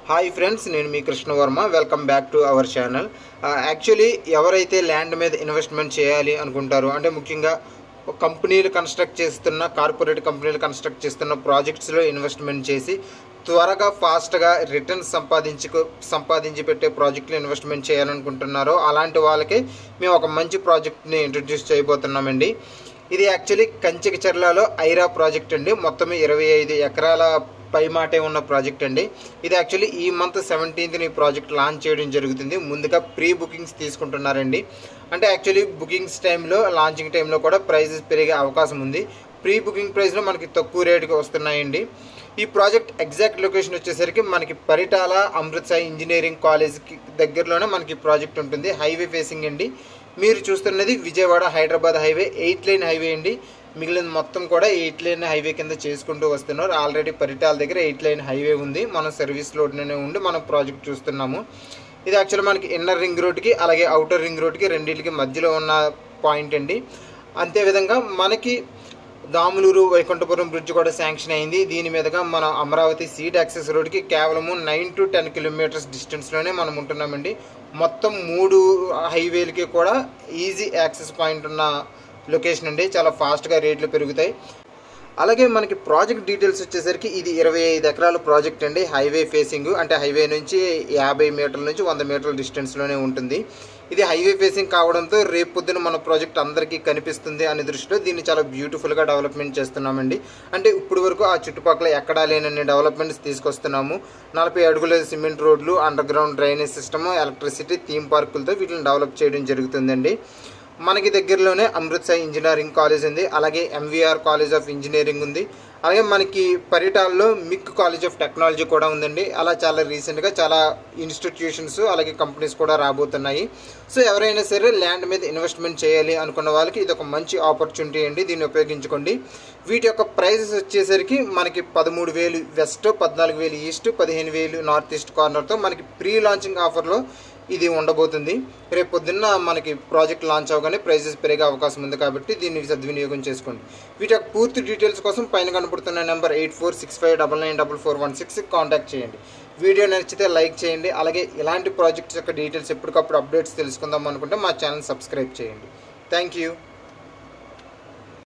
Hi friends, నేను మీ Krishnavarma. Welcome back to our channel. Actually ఎవరైతే ల్యాండ్ మీద ఇన్వెస్ట్మెంట్ చేయాలి అనుకుంటారో, అంటే ముఖ్యంగా కంపెనీలు కన్స్ట్రక్ట్ చేస్తున్న, కార్పొరేట్ కంపెనీలు కన్స్ట్రక్ట్ చేస్తున్న ప్రాజెక్ట్స్లో ఇన్వెస్ట్మెంట్ చేసి త్వరగా ఫాస్ట్గా రిటర్న్స్ సంపాదించి పెట్టే ప్రాజెక్టులు ఇన్వెస్ట్మెంట్ చేయాలనుకుంటున్నారో అలాంటి వాళ్ళకి మేము ఒక మంచి ప్రాజెక్ట్ని ఇంట్రడ్యూస్ చేయబోతున్నామండి. ఇది యాక్చువల్లీ కంచికచర్లలో ఐరా ప్రాజెక్ట్ అండి. మొత్తం 25 ఎకరాల పైమాటే ఉన్న ప్రాజెక్ట్ అండి. ఇది యాక్చువల్లీ ఈ మంత్ 17th ఈ ప్రాజెక్ట్ లాంచ్ చేయడం జరుగుతుంది. ముందుగా ప్రీ బుకింగ్స్ తీసుకుంటున్నారండి. అంటే యాక్చువల్లీ బుకింగ్స్ టైంలో, లాంచింగ్ టైంలో కూడా ప్రైజెస్ పెరిగే అవకాశం ఉంది. ప్రీ బుకింగ్ ప్రైస్లో మనకి తక్కువ రేటుకి వస్తున్నాయండి. ఈ ప్రాజెక్ట్ ఎగ్జాక్ట్ లొకేషన్ వచ్చేసరికి మనకి పరిటాల అమృత్ సాయి ఇంజనీరింగ్ కాలేజ్కి దగ్గరలోనే మనకి ప్రాజెక్ట్ ఉంటుంది. హైవే ఫేసింగ్ అండి. మీరు చూస్తున్నది Vijayawada Hyderabad highway 8 line highway అండి. మిగిలిన మొత్తం కూడా 8 లైన్ హైవే కింద చేసుకుంటూ వస్తున్నారు. ఆల్రెడీ పరిటాల దగ్గర 8 లైన్ హైవే ఉంది. మనం సర్వీస్ రోడ్లోనే ఉండి మనం ప్రాజెక్ట్ చూస్తున్నాము. ఇది యాక్చువల్లీ మనకి ఇన్నర్ రింగ్ రోడ్కి అలాగే అవుటర్ రింగ్ రోడ్కి రెండింటికి మధ్యలో ఉన్న పాయింట్ అండి. అంతేవిధంగా మనకి దాములూరు వైకుంఠపురం బ్రిడ్జ్ కూడా శాంక్షన్ అయింది. దీని మీదుగా మన అమరావతి సీడ్ యాక్సెస్ రోడ్కి కేవలము 9 to 10 కిలోమీటర్స్ డిస్టెన్స్లోనే మనం ఉంటున్నామండి. మొత్తం 3 హైవేలకి కూడా ఈజీ యాక్సెస్ పాయింట్ ఉన్న లొకేషన్ అండి. చాలా ఫాస్ట్గా రేట్లు పెరుగుతాయి. అలాగే మనకి ప్రాజెక్ట్ డీటెయిల్స్ వచ్చేసరికి ఇది 25 ఎకరాల ప్రాజెక్ట్ అండి. హైవే ఫేసింగ్, అంటే హైవే నుంచి 50 మీటర్ల నుంచి 100 మీటర్ల డిస్టెన్స్లోనే ఉంటుంది. ఇది హైవే ఫేసింగ్ కావడంతో రేపు పొద్దున మన ప్రాజెక్ట్ అందరికీ కనిపిస్తుంది అనే దృష్టిలో దీన్ని చాలా బ్యూటిఫుల్గా డెవలప్మెంట్ చేస్తున్నామండి. అంటే ఇప్పుడు వరకు ఆ చుట్టుపక్కల ఎక్కడా లేనన్ని డెవలప్మెంట్స్ తీసుకొస్తున్నాము. 40 అడుగుల సిమెంట్ రోడ్లు, underground drainage system, electricity, theme పార్కులతో వీటిని డెవలప్ చేయడం జరుగుతుందండి. మనకి దగ్గరలోనే అమృత్ సాయి ఇంజనీరింగ్ కాలేజ్ ఉంది. అలాగే ఎంవీఆర్ కాలేజ్ ఆఫ్ ఇంజనీరింగ్ ఉంది. అలాగే మనకి పరిటాల్లో మిక్ కాలేజ్ ఆఫ్ టెక్నాలజీ కూడా ఉందండి. అలా చాలా రీసెంట్గా చాలా ఇన్స్టిట్యూషన్స్ అలాగే కంపెనీస్ కూడా రాబోతున్నాయి. సో ఎవరైనా సరే ల్యాండ్ మీద ఇన్వెస్ట్మెంట్ చేయాలి అనుకున్న వాళ్ళకి ఇది ఒక మంచి ఆపర్చునిటీ అండి. దీన్ని ఉపయోగించుకోండి. వీటి యొక్క ప్రైజెస్ వచ్చేసరికి మనకి 13,000 వెస్ట్, 14,000 ఈస్ట్, 15,000 నార్త్ ఈస్ట్ కార్నర్తో మనకి ప్రీ లాంచింగ్ ఆఫర్లో ఇది ఉండబోతుంది. రేపు పొద్దున్న మనకి ప్రాజెక్ట్ లాంచ్ అవగానే ప్రైజెస్ పెరిగే అవకాశం ఉంది కాబట్టి దీన్ని సద్వినియోగం చేసుకోండి. వీటి యొక్క పూర్తి డీటెయిల్స్ కోసం పైన కనపడుతున్న నెంబర్ 8465994416 కాంటాక్ట్ చేయండి. వీడియో నచ్చితే లైక్ చేయండి. అలాగే ఇలాంటి ప్రాజెక్ట్స్ యొక్క డీటెయిల్స్ ఎప్పటికప్పుడు అప్డేట్స్ తెలుసుకుందాం అనుకుంటే మా ఛానల్ సబ్స్క్రైబ్ చేయండి. Thank you.